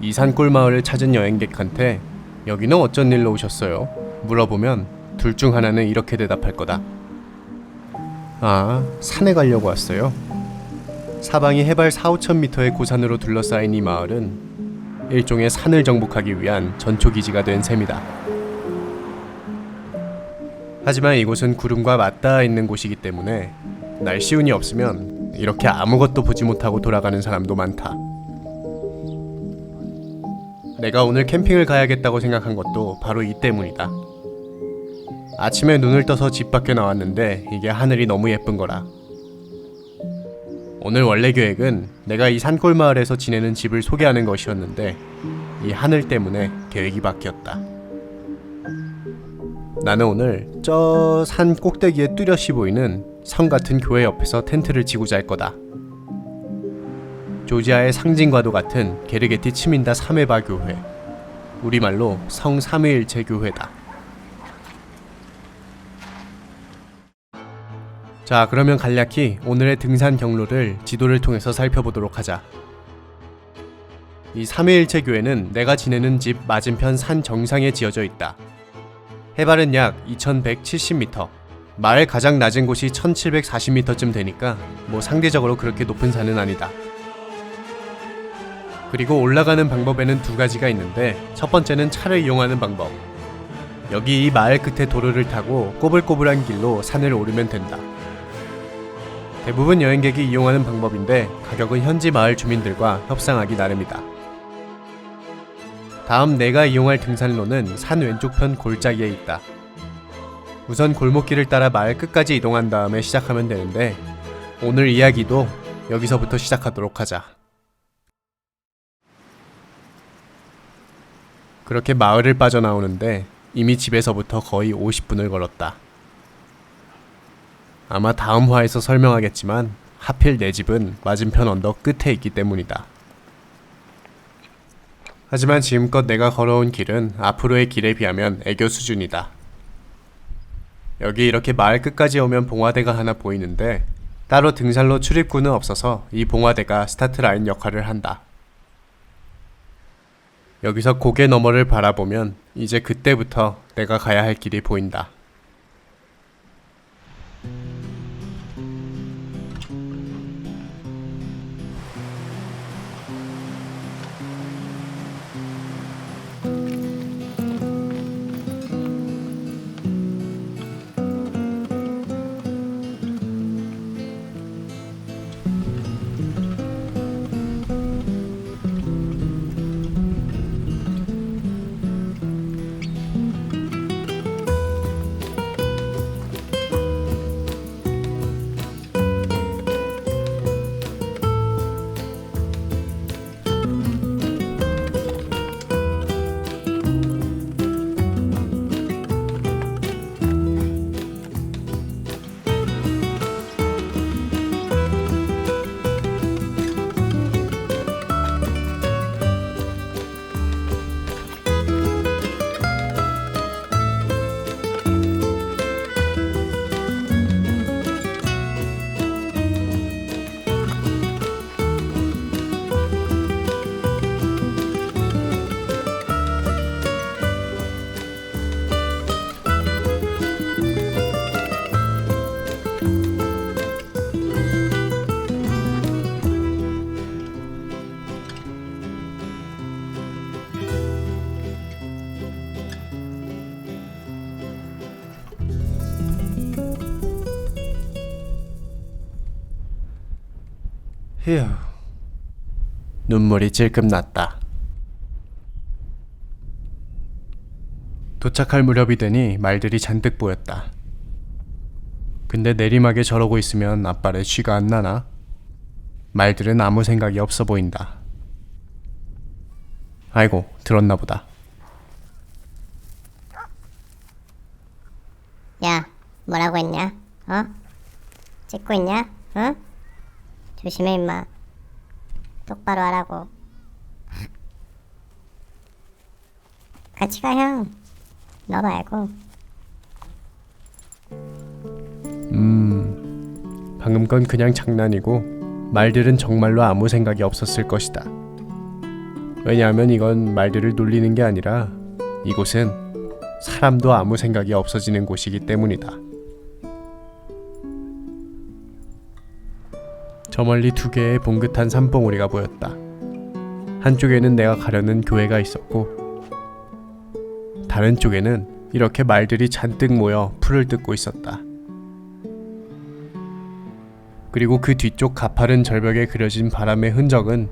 이 산골 마을을 찾은 여행객한테 여기는 어쩐 일로 오셨어요? 물어보면 둘 중 하나는 이렇게 대답할 거다. 아, 산에 가려고 왔어요. 사방이 해발 4-5천 미터의 고산으로 둘러싸인 이 마을은 일종의 산을 정복하기 위한 전초기지가 된 셈이다. 하지만 이곳은 구름과 맞닿아 있는 곳이기 때문에 날씨 운이 없으면 이렇게 아무것도 보지 못하고 돌아가는 사람도 많다. 내가 오늘 캠핑을 가야겠다고 생각한 것도 바로 이 때문이다. 아침에 눈을 떠서 집 밖에 나왔는데 이게 하늘이 너무 예쁜 거라. 오늘 원래 계획은 내가 이 산골 마을에서 지내는 집을 소개하는 것이었는데 이 하늘 때문에 계획이 바뀌었다. 나는 오늘 저 산 꼭대기에 뚜렷이 보이는 성 같은 교회 옆에서 텐트를 치고 잘 거다. 조지아의 상징과도 같은 게르게티 치민다 사메바 교회, 우리말로 성 삼위일체 교회다. 자, 그러면 간략히 오늘의 등산 경로를 지도를 통해서 살펴보도록 하자. 이 삼위일체 교회는 내가 지내는 집 맞은편 산 정상에 지어져 있다. 해발은 약 2170m, 마을 가장 낮은 곳이 1740m쯤 되니까 뭐 상대적으로 그렇게 높은 산은 아니다. 그리고 올라가는 방법에는 두 가지가 있는데 첫 번째는 차를 이용하는 방법. 여기 이 마을 끝에 도로를 타고 꼬불꼬불한 길로 산을 오르면 된다. 대부분 여행객이 이용하는 방법인데 가격은 현지 마을 주민들과 협상하기 나름이다. 다음 내가 이용할 등산로는 산 왼쪽편 골짜기에 있다. 우선 골목길을 따라 마을 끝까지 이동한 다음에 시작하면 되는데 오늘 이야기도 여기서부터 시작하도록 하자. 그렇게 마을을 빠져나오는데 이미 집에서부터 거의 50분을 걸었다. 아마 다음 화에서 설명하겠지만 하필 내 집은 맞은편 언덕 끝에 있기 때문이다. 하지만 지금껏 내가 걸어온 길은 앞으로의 길에 비하면 애교 수준이다. 여기 이렇게 마을 끝까지 오면 봉화대가 하나 보이는데 따로 등산로 출입구는 없어서 이 봉화대가 스타트 라인 역할을 한다. 여기서 고개 너머를 바라보면 이제 그때부터 내가 가야 할 길이 보인다. 휴, 눈물이 찔끔 났다. 도착할 무렵이 되니 말들이 잔뜩 보였다. 근데 내리막에 저러고 있으면 앞발에 쥐가 안 나나? 말들은 아무 생각이 없어 보인다. 아이고, 들었나 보다. 야, 뭐라고 했냐? 어? 찍고 있냐? 어? 조심해 임마. 똑바로 하라고. 같이 가 형. 너 말고. 방금 건 그냥 장난이고 말들은 정말로 아무 생각이 없었을 것이다. 왜냐하면 이건 말들을 놀리는 게 아니라 이곳은 사람도 아무 생각이 없어지는 곳이기 때문이다. 저 멀리 두 개의 봉긋한 산봉우리가 보였다. 한쪽에는 내가 가려는 교회가 있었고 다른 쪽에는 이렇게 말들이 잔뜩 모여 풀을 뜯고 있었다. 그리고 그 뒤쪽 가파른 절벽에 그려진 바람의 흔적은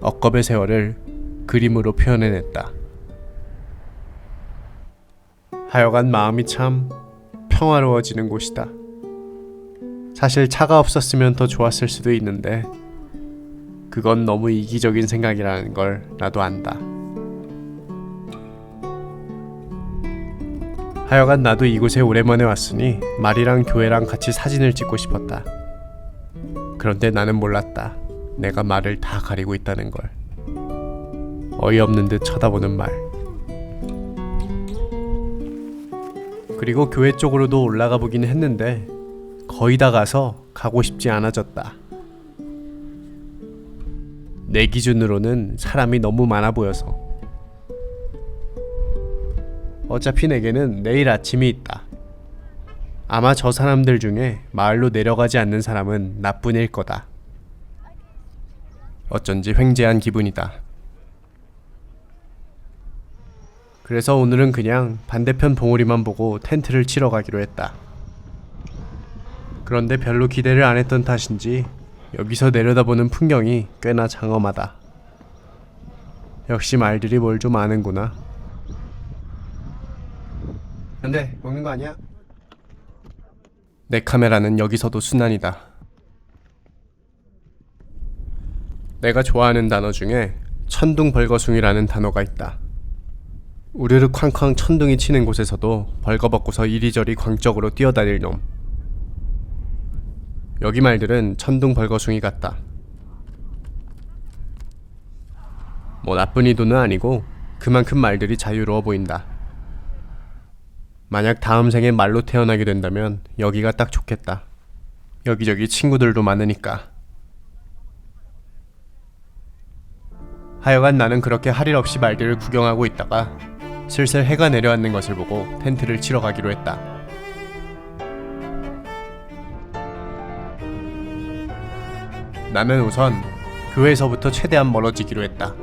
억겁의 세월을 그림으로 표현해냈다. 하여간 마음이 참 평화로워지는 곳이다. 사실 차가 없었으면 더 좋았을 수도 있는데 그건 너무 이기적인 생각이라는 걸 나도 안다. 하여간 나도 이곳에 오랜만에 왔으니 말이랑 교회랑 같이 사진을 찍고 싶었다. 그런데 나는 몰랐다. 내가 말을 다 가리고 있다는 걸. 어이없는 듯 쳐다보는 말. 그리고 교회 쪽으로도 올라가 보긴 했는데 거의 다 가서 가고 싶지 않아졌다. 내 기준으로는 사람이 너무 많아 보여서. 어차피 내게는 내일 아침이 있다. 아마 저 사람들 중에 마을로 내려가지 않는 사람은 나뿐일 거다. 어쩐지 횡재한 기분이다. 그래서 오늘은 그냥 반대편 봉우리만 보고 텐트를 치러 가기로 했다. 그런데 별로 기대를 안 했던 탓인지 여기서 내려다보는 풍경이 꽤나 장엄하다. 역시 말들이 뭘 좀 아는구나. 안 돼, 먹는 거 아니야? 내 카메라는 여기서도 순환이다. 내가 좋아하는 단어 중에 천둥벌거숭이라는 단어가 있다. 우르르 쾅쾅 천둥이 치는 곳에서도 벌거벗고서 이리저리 광적으로 뛰어다닐 놈. 여기 말들은 천둥벌거숭이 같다. 뭐 나쁜 의도는 아니고 그만큼 말들이 자유로워 보인다. 만약 다음 생에 말로 태어나게 된다면 여기가 딱 좋겠다. 여기저기 친구들도 많으니까. 하여간 나는 그렇게 할 일 없이 말들을 구경하고 있다가 슬슬 해가 내려앉는 것을 보고 텐트를 치러 가기로 했다. 나는 우선 교회에서부터 최대한 멀어지기로 했다.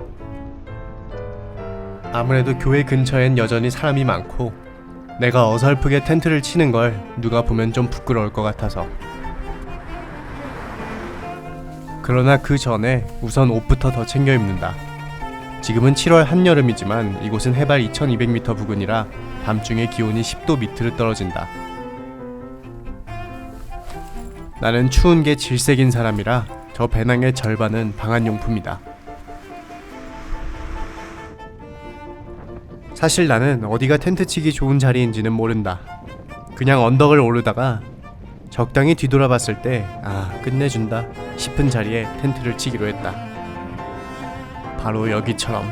아무래도 교회 근처엔 여전히 사람이 많고 내가 어설프게 텐트를 치는 걸 누가 보면 좀 부끄러울 것 같아서. 그러나 그 전에 우선 옷부터 더 챙겨 입는다. 지금은 7월 한여름이지만 이곳은 해발 2200m 부근이라 밤중에 기온이 10도 밑으로 떨어진다. 나는 추운 게 질색인 사람이라 저 배낭의 절반은 방한용품이다. 사실 나는 어디가 텐트 치기 좋은 자리인지는 모른다. 그냥 언덕을 오르다가 적당히 뒤돌아봤을 때 끝내준다 싶은 자리에 텐트를 치기로 했다. 바로 여기처럼.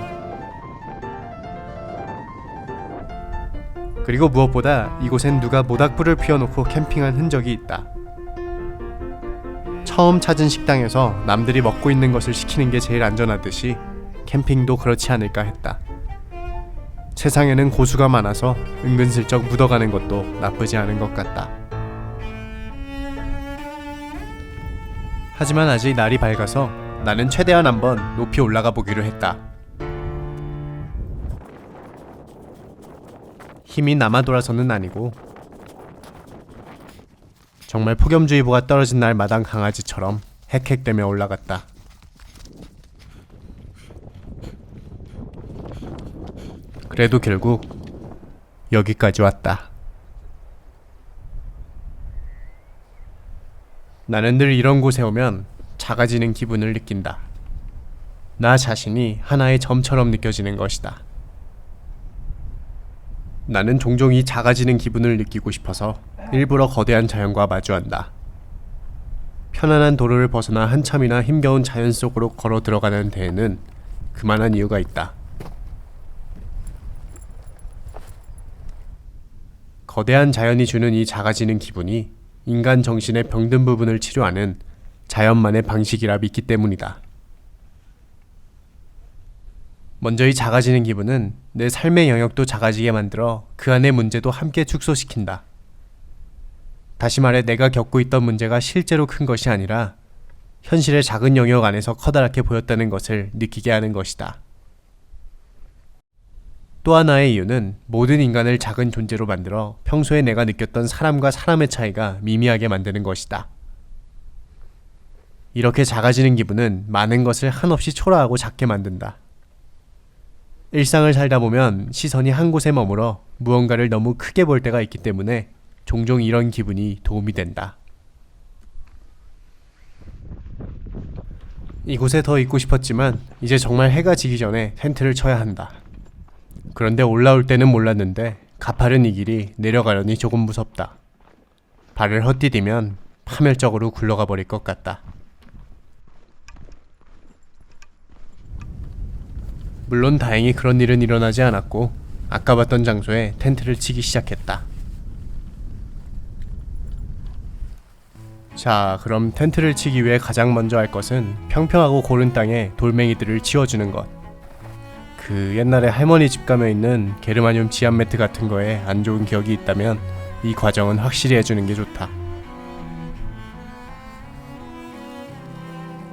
그리고 무엇보다 이곳엔 누가 모닥불을 피워놓고 캠핑한 흔적이 있다. 처음 찾은 식당에서 남들이 먹고 있는 것을 시키는 게 제일 안전하듯이 캠핑도 그렇지 않을까 했다. 세상에는 고수가 많아서 은근슬쩍 묻어가는 것도 나쁘지 않은 것 같다. 하지만 아직 날이 밝아서 나는 최대한 한번 높이 올라가 보기로 했다. 힘이 남아 돌아서는 아니고 정말 폭염주의보가 떨어진 날 마당 강아지처럼 헥헥대며 올라갔다. 그래도 결국 여기까지 왔다. 나는 늘 이런 곳에 오면 작아지는 기분을 느낀다. 나 자신이 하나의 점처럼 느껴지는 것이다. 나는 종종 이 작아지는 기분을 느끼고 싶어서 일부러 거대한 자연과 마주한다. 편안한 도로를 벗어나 한참이나 힘겨운 자연 속으로 걸어 들어가는 데에는 그만한 이유가 있다. 거대한 자연이 주는 이 작아지는 기분이 인간 정신의 병든 부분을 치료하는 자연만의 방식이라 믿기 때문이다. 먼저 이 작아지는 기분은 내 삶의 영역도 작아지게 만들어 그 안의 문제도 함께 축소시킨다. 다시 말해 내가 겪고 있던 문제가 실제로 큰 것이 아니라 현실의 작은 영역 안에서 커다랗게 보였다는 것을 느끼게 하는 것이다. 또 하나의 이유는 모든 인간을 작은 존재로 만들어 평소에 내가 느꼈던 사람과 사람의 차이가 미미하게 만드는 것이다. 이렇게 작아지는 기분은 많은 것을 한없이 초라하고 작게 만든다. 일상을 살다 보면 시선이 한 곳에 머물러 무언가를 너무 크게 볼 때가 있기 때문에 종종 이런 기분이 도움이 된다. 이곳에 더 있고 싶었지만 이제 정말 해가 지기 전에 텐트를 쳐야 한다. 그런데 올라올 때는 몰랐는데 가파른 이 길이 내려가려니 조금 무섭다. 발을 헛디디면 파멸적으로 굴러가 버릴 것 같다. 물론 다행히 그런 일은 일어나지 않았고 아까 봤던 장소에 텐트를 치기 시작했다. 자, 그럼 텐트를 치기 위해 가장 먼저 할 것은 평평하고 고른 땅에 돌멩이들을 치워주는 것. 그 옛날에 할머니 집 가면 있는 게르마늄 지압 매트 같은 거에 안 좋은 기억이 있다면 이 과정은 확실히 해주는 게 좋다.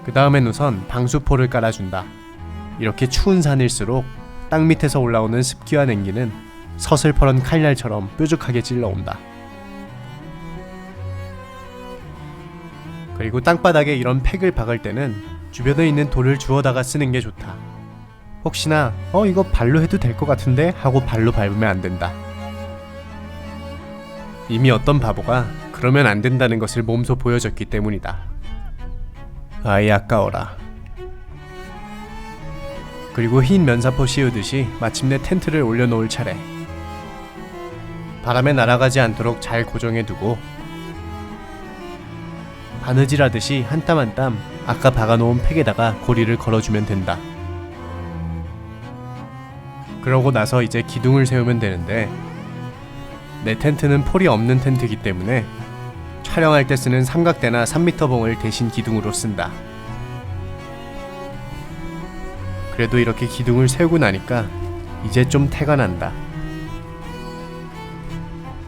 그 다음엔 우선 방수포를 깔아준다. 이렇게 추운 산일수록 땅 밑에서 올라오는 습기와 냉기는 서슬퍼런 칼날처럼 뾰족하게 찔러온다. 그리고 땅바닥에 이런 팩을 박을 때는 주변에 있는 돌을 주워다가 쓰는 게 좋다. 혹시나 이거 발로 해도 될 것 같은데 하고 발로 밟으면 안 된다. 이미 어떤 바보가 그러면 안 된다는 것을 몸소 보여줬기 때문이다. 아이 아까워라. 그리고 흰 면사포 씌우듯이 마침내 텐트를 올려놓을 차례. 바람에 날아가지 않도록 잘 고정해두고 바느질하듯이 한 땀 한 땀 아까 박아놓은 팩에다가 고리를 걸어주면 된다. 그러고 나서 이제 기둥을 세우면 되는데 내 텐트는 폴이 없는 텐트이기 때문에 촬영할 때 쓰는 삼각대나 3m 봉을 대신 기둥으로 쓴다. 그래도 이렇게 기둥을 세우고 나니까 이제 좀 태가 난다.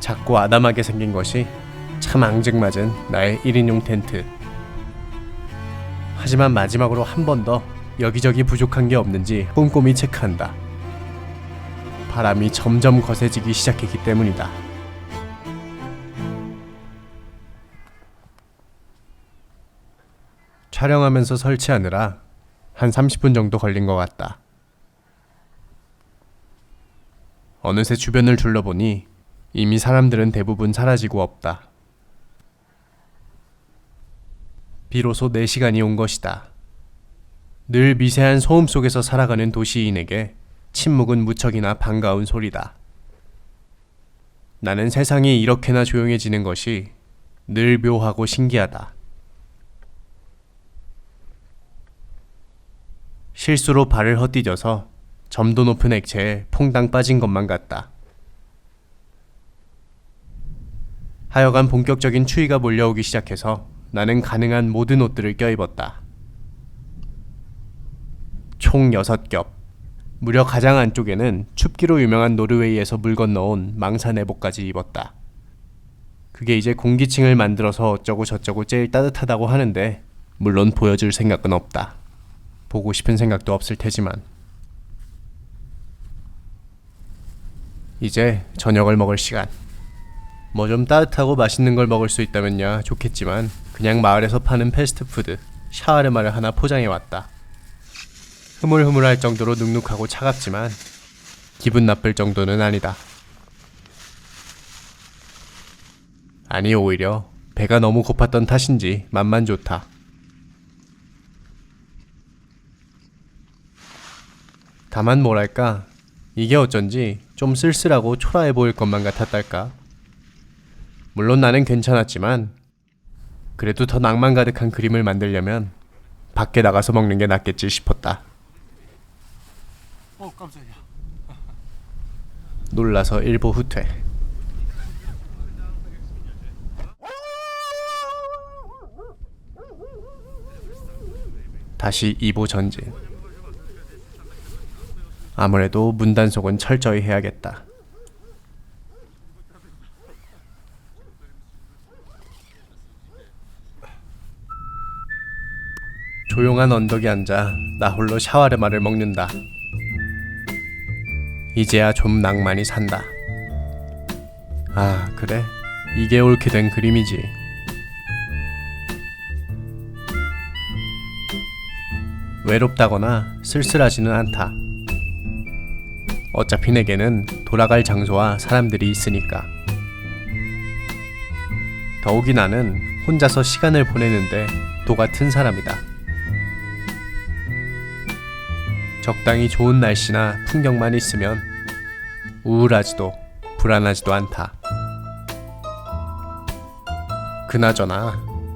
작고 아담하게 생긴 것이 참 앙증맞은 나의 1인용 텐트. 하지만 마지막으로 한 번 더 여기저기 부족한 게 없는지 꼼꼼히 체크한다. 바람이 점점 거세지기 시작했기 때문이다. 촬영하면서 설치하느라 한 30분 정도 걸린 것 같다. 어느새 주변을 둘러보니 이미 사람들은 대부분 사라지고 없다. 비로소 내 시간이 온 것이다. 늘 미세한 소음 속에서 살아가는 도시인에게 침묵은 무척이나 반가운 소리다. 나는 세상이 이렇게나 조용해지는 것이 늘 묘하고 신기하다. 실수로 발을 헛디뎌서 점도 높은 액체에 퐁당 빠진 것만 같다. 하여간 본격적인 추위가 몰려오기 시작해서 나는 가능한 모든 옷들을 껴입었다. 총 6겹. 무려 가장 안쪽에는 춥기로 유명한 노르웨이에서 물 건너온 망사 내복까지 입었다. 그게 이제 공기층을 만들어서 어쩌고 저쩌고 제일 따뜻하다고 하는데 물론 보여줄 생각은 없다. 보고 싶은 생각도 없을 테지만. 이제 저녁을 먹을 시간. 뭐 좀 따뜻하고 맛있는 걸 먹을 수 있다면야 좋겠지만 그냥 마을에서 파는 패스트푸드 샤워르마를 하나 포장해왔다. 흐물흐물할 정도로 눅눅하고 차갑지만 기분 나쁠 정도는 아니다. 아니 오히려 배가 너무 고팠던 탓인지 맛만 좋다. 다만 뭐랄까 이게 어쩐지 좀 쓸쓸하고 초라해 보일 것만 같았달까. 물론 나는 괜찮았지만 그래도 더 낭만 가득한 그림을 만들려면 밖에 나가서 먹는 게 낫겠지 싶었다. 깜짝이야. 놀라서 일보 후퇴. 다시 2보 전진. 아무래도 문단속은 철저히 해야겠다. 조용한 언덕에 앉아 나 홀로 샤와르마를 먹는다. 이제야 좀 낭만이 산다. 아, 그래? 이게 옳게 된 그림이지. 외롭다거나 쓸쓸하지는 않다. 어차피 내게는 돌아갈 장소와 사람들이 있으니까. 더욱이 나는 혼자서 시간을 보내는데 도 같은 사람이다. 적당히 좋은 날씨나 풍경만 있으면 우울하지도 불안하지도 않다. 그나저나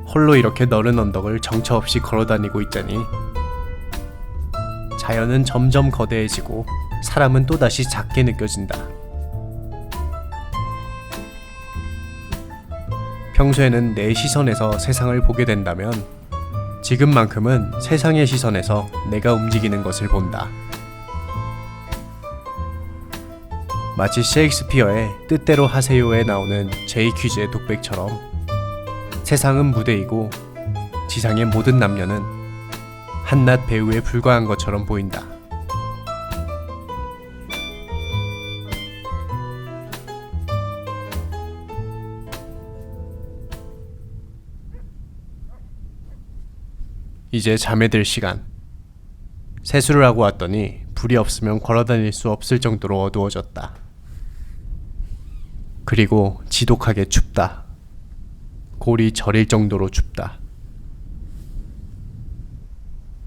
홀로 이렇게 너른 언덕을 정처 없이 걸어다니고 있자니 자연은 점점 거대해지고 사람은 또다시 작게 느껴진다. 평소에는 내 시선에서 세상을 보게 된다면 지금만큼은 세상의 시선에서 내가 움직이는 것을 본다. 마치 셰익스피어의 뜻대로 하세요에 나오는 제이 퀴즈의 독백처럼 세상은 무대이고 지상의 모든 남녀는 한낱 배우에 불과한 것처럼 보인다. 이제 잠에 들 시간. 세수를 하고 왔더니 불이 없으면 걸어다닐 수 없을 정도로 어두워졌다. 그리고 지독하게 춥다. 골이 저릴 정도로 춥다.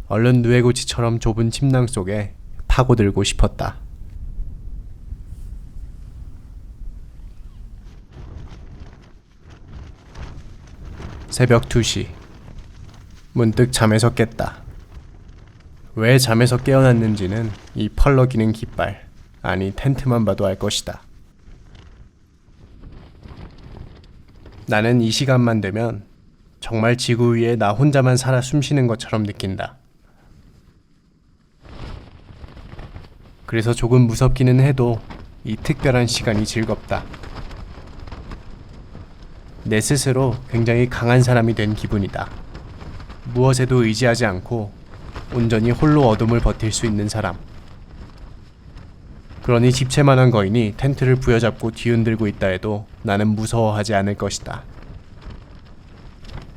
얼른 누에고치처럼 좁은 침낭 속에 파고들고 싶었다. 새벽 2시. 문득 잠에서 깼다. 왜 잠에서 깨어났는지는 이 펄럭이는 깃발, 아니 텐트만 봐도 알 것이다. 나는 이 시간만 되면 정말 지구 위에 나 혼자만 살아 숨쉬는 것처럼 느낀다. 그래서 조금 무섭기는 해도 이 특별한 시간이 즐겁다. 내 스스로 굉장히 강한 사람이 된 기분이다. 무엇에도 의지하지 않고 온전히 홀로 어둠을 버틸 수 있는 사람. 그러니 집채만한 거인이 텐트를 부여잡고 뒤흔들고 있다 해도 나는 무서워하지 않을 것이다.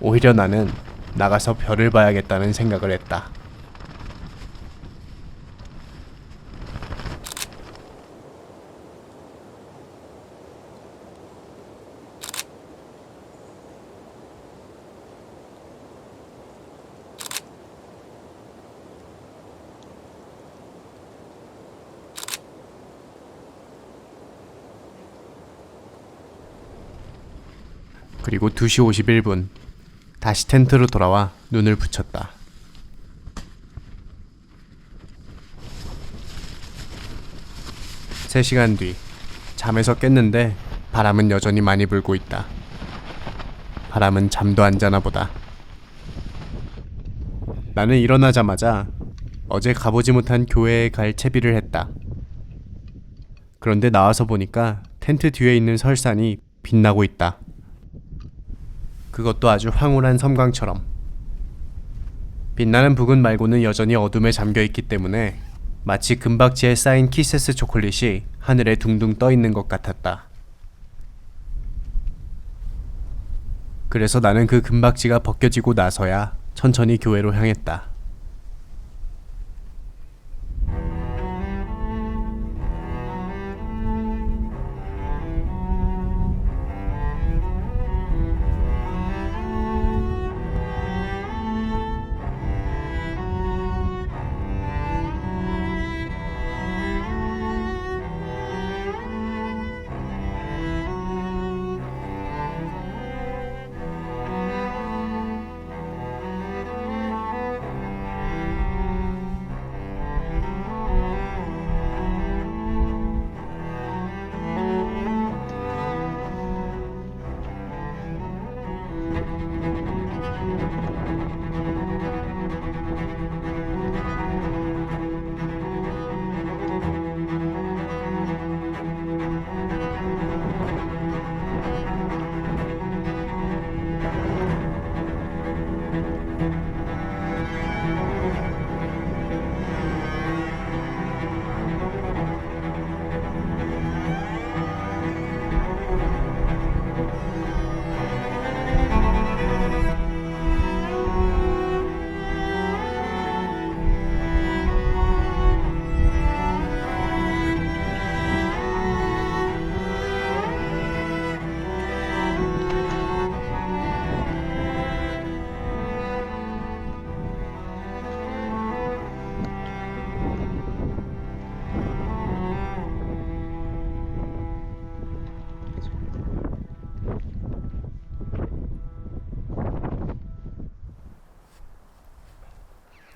오히려 나는 나가서 별을 봐야겠다는 생각을 했다. 그리고 2시 51분 다시 텐트로 돌아와 눈을 붙였다. 세 시간 뒤 잠에서 깼는데 바람은 여전히 많이 불고 있다. 바람은 잠도 안 자나 보다. 나는 일어나자마자 어제 가보지 못한 교회에 갈 채비를 했다. 그런데 나와서 보니까 텐트 뒤에 있는 설산이 빛나고 있다. 그것도 아주 황홀한 섬광처럼. 빛나는 부근 말고는 여전히 어둠에 잠겨있기 때문에 마치 금박지에 쌓인 키세스 초콜릿이 하늘에 둥둥 떠있는 것 같았다. 그래서 나는 그 금박지가 벗겨지고 나서야 천천히 교회로 향했다.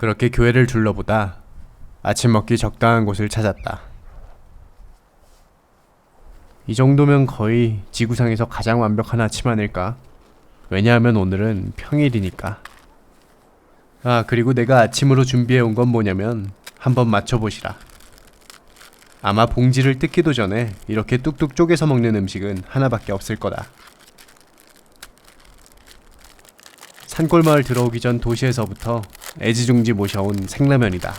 그렇게 교회를 둘러보다 아침 먹기 적당한 곳을 찾았다. 이 정도면 거의 지구상에서 가장 완벽한 아침 아닐까? 왜냐하면 오늘은 평일이니까. 아, 그리고 내가 아침으로 준비해온 건 뭐냐면 한번 맞춰보시라. 아마 봉지를 뜯기도 전에 이렇게 뚝뚝 쪼개서 먹는 음식은 하나밖에 없을 거다. 산골마을 들어오기 전 도시에서부터 애지중지 모셔온 생라면이다.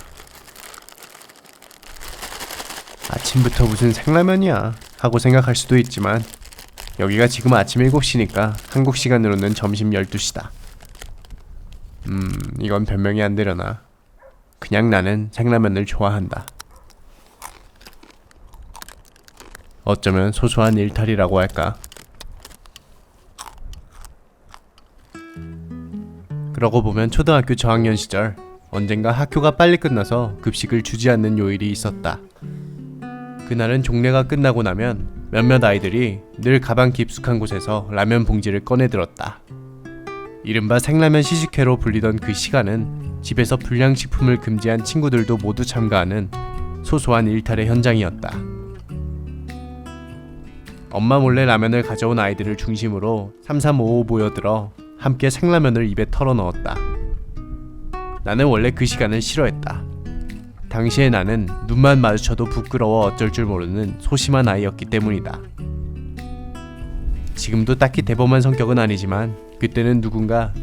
아침부터 무슨 생라면이야 하고 생각할 수도 있지만 여기가 지금 아침 7시니까 한국 시간으로는 점심 12시다. 이건 변명이 안 되려나. 그냥 나는 생라면을 좋아한다. 어쩌면 소소한 일탈이라고 할까. 그러고 보면 초등학교 저학년 시절 언젠가 학교가 빨리 끝나서 급식을 주지 않는 요일이 있었다. 그날은 종례가 끝나고 나면 몇몇 아이들이 늘 가방 깊숙한 곳에서 라면 봉지를 꺼내 들었다. 이른바 생라면 시식회로 불리던 그 시간은 집에서 불량식품을 금지한 친구들도 모두 참가하는 소소한 일탈의 현장이었다. 엄마 몰래 라면을 가져온 아이들을 중심으로 3355 모여들어 함께 생라면을 입에 털어 넣었다. 나는 원래 그 시간을 싫어했다. 당시에 나는 눈만 마주쳐도 부끄러워 어쩔 줄 모르는 소심한 아이였기 때문이다. 지금도 딱히 대범한 성격은 아니지만 그때는 누군가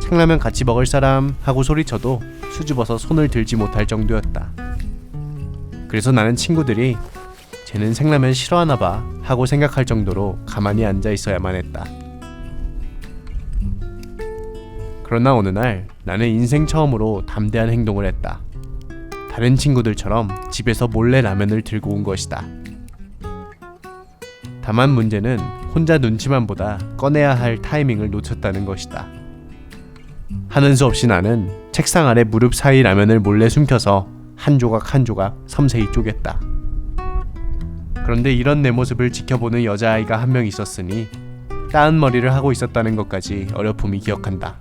생라면 같이 먹을 사람 하고 소리쳐도 수줍어서 손을 들지 못할 정도였다. 그래서 나는 친구들이 쟤는 생라면 싫어하나봐 하고 생각할 정도로 가만히 앉아 있어야만 했다. 그러나 어느 날 나는 인생 처음으로 담대한 행동을 했다. 다른 친구들처럼 집에서 몰래 라면을 들고 온 것이다. 다만 문제는 혼자 눈치만 보다 꺼내야 할 타이밍을 놓쳤다는 것이다. 하는 수 없이 나는 책상 아래 무릎 사이 라면을 몰래 숨겨서 한 조각 한 조각 섬세히 쪼갰다. 그런데 이런 내 모습을 지켜보는 여자아이가 한 명 있었으니 따은 머리를 하고 있었다는 것까지 어렴풋이 기억한다.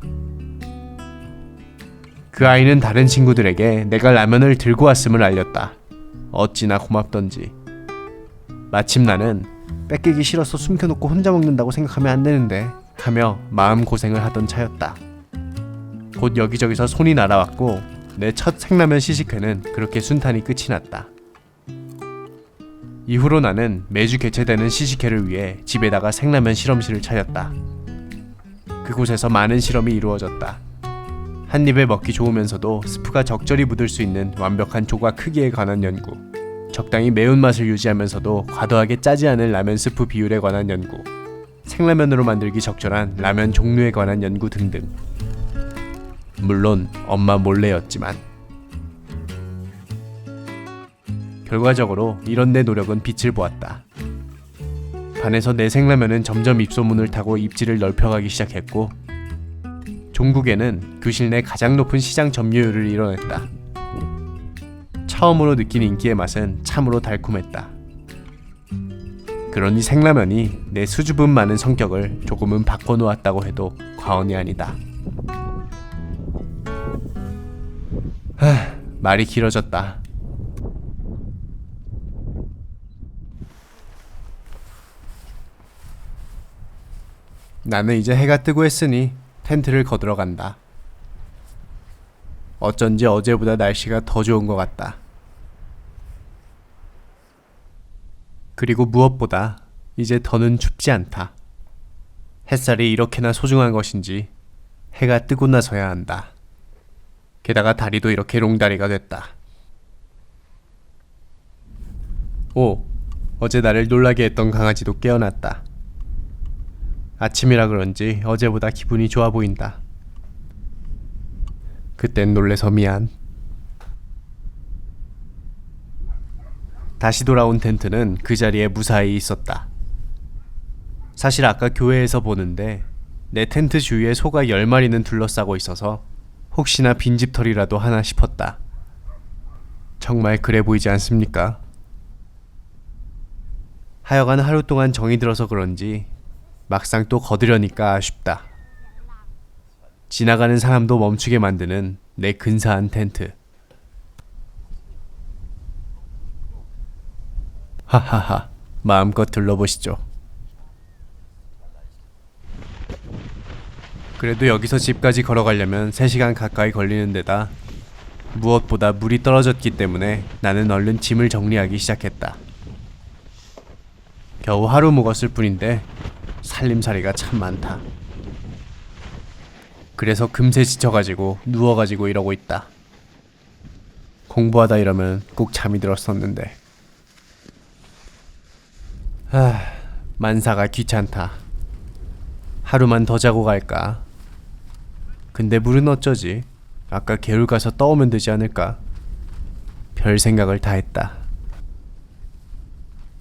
그 아이는 다른 친구들에게 내가 라면을 들고 왔음을 알렸다. 어찌나 고맙던지. 마침 나는 뺏기기 싫어서 숨겨놓고 혼자 먹는다고 생각하면 안 되는데 하며 마음고생을 하던 차였다. 곧 여기저기서 손이 날아왔고 내 첫 생라면 시식회는 그렇게 순탄히 끝이 났다. 이후로 나는 매주 개최되는 시식회를 위해 집에다가 생라면 실험실을 차렸다. 그곳에서 많은 실험이 이루어졌다. 한 입에 먹기 좋으면서도 스프가 적절히 묻을 수 있는 완벽한 조각 크기에 관한 연구, 적당히 매운맛을 유지하면서도 과도하게 짜지 않은 라면 스프 비율에 관한 연구, 생라면으로 만들기 적절한 라면 종류에 관한 연구 등등. 물론 엄마 몰래였지만 결과적으로 이런 내 노력은 빛을 보았다. 반에서 내 생라면은 점점 입소문을 타고 입지를 넓혀가기 시작했고 종국에는 교실 내 가장 높은 시장 점유율을 이뤄냈다. 처음으로 느낀 인기의 맛은 참으로 달콤했다. 그러니 생라면이 내 수줍음 많은 성격을 조금은 바꿔놓았다고 해도 과언이 아니다. 말이 길어졌다. 나는 이제 해가 뜨고 했으니 텐트를 거들어 간다. 어쩐지 어제보다 날씨가 더 좋은 것 같다. 그리고 무엇보다 이제 더는 춥지 않다. 햇살이 이렇게나 소중한 것인지 해가 뜨고 나서야 한다. 게다가 다리도 이렇게 롱다리가 됐다. 오, 어제 나를 놀라게 했던 강아지도 깨어났다. 아침이라 그런지 어제보다 기분이 좋아 보인다. 그땐 놀래서 미안. 다시 돌아온 텐트는 그 자리에 무사히 있었다. 사실 아까 교회에서 보는데 내 텐트 주위에 소가 10마리는 둘러싸고 있어서 혹시나 빈집털이라도 하나 싶었다. 정말 그래 보이지 않습니까? 하여간 하루 동안 정이 들어서 그런지 막상 또 거두려니까 아쉽다. 지나가는 사람도 멈추게 만드는 내 근사한 텐트. 하하하, 마음껏 둘러보시죠. 그래도 여기서 집까지 걸어가려면 3시간 가까이 걸리는 데다 무엇보다 물이 떨어졌기 때문에 나는 얼른 짐을 정리하기 시작했다. 겨우 하루 묵었을 뿐인데 살림살이가 참 많다. 그래서 금세 지쳐가지고 누워가지고 이러고 있다. 공부하다 이러면 꼭 잠이 들었었는데. 만사가 귀찮다. 하루만 더 자고 갈까? 근데 물은 어쩌지? 아까 개울 가서 떠오면 되지 않을까? 별 생각을 다 했다.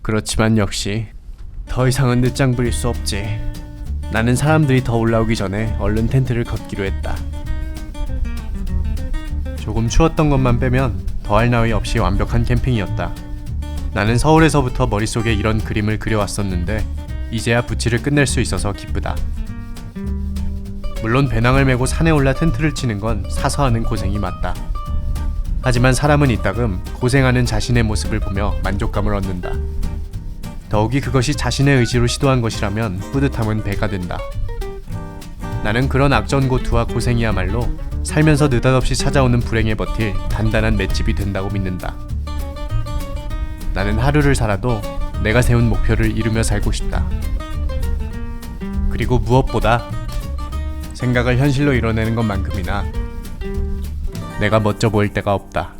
그렇지만 역시 더 이상은 늦장 부릴 수 없지. 나는 사람들이 더 올라오기 전에 얼른 텐트를 걷기로 했다. 조금 추웠던 것만 빼면 더할 나위 없이 완벽한 캠핑이었다. 나는 서울에서부터 머릿속에 이런 그림을 그려왔었는데 이제야 붓질을 끝낼 수 있어서 기쁘다. 물론 배낭을 메고 산에 올라 텐트를 치는 건 사서 하는 고생이 맞다. 하지만 사람은 이따금 고생하는 자신의 모습을 보며 만족감을 얻는다. 더욱이 그것이 자신의 의지로 시도한 것이라면 뿌듯함은 배가 된다. 나는 그런 악전고투와 고생이야말로 살면서 느닷없이 찾아오는 불행에 버틸 단단한 맷집이 된다고 믿는다. 나는 하루를 살아도 내가 세운 목표를 이루며 살고 싶다. 그리고 무엇보다 생각을 현실로 이뤄내는 것만큼이나 내가 멋져 보일 때가 없다.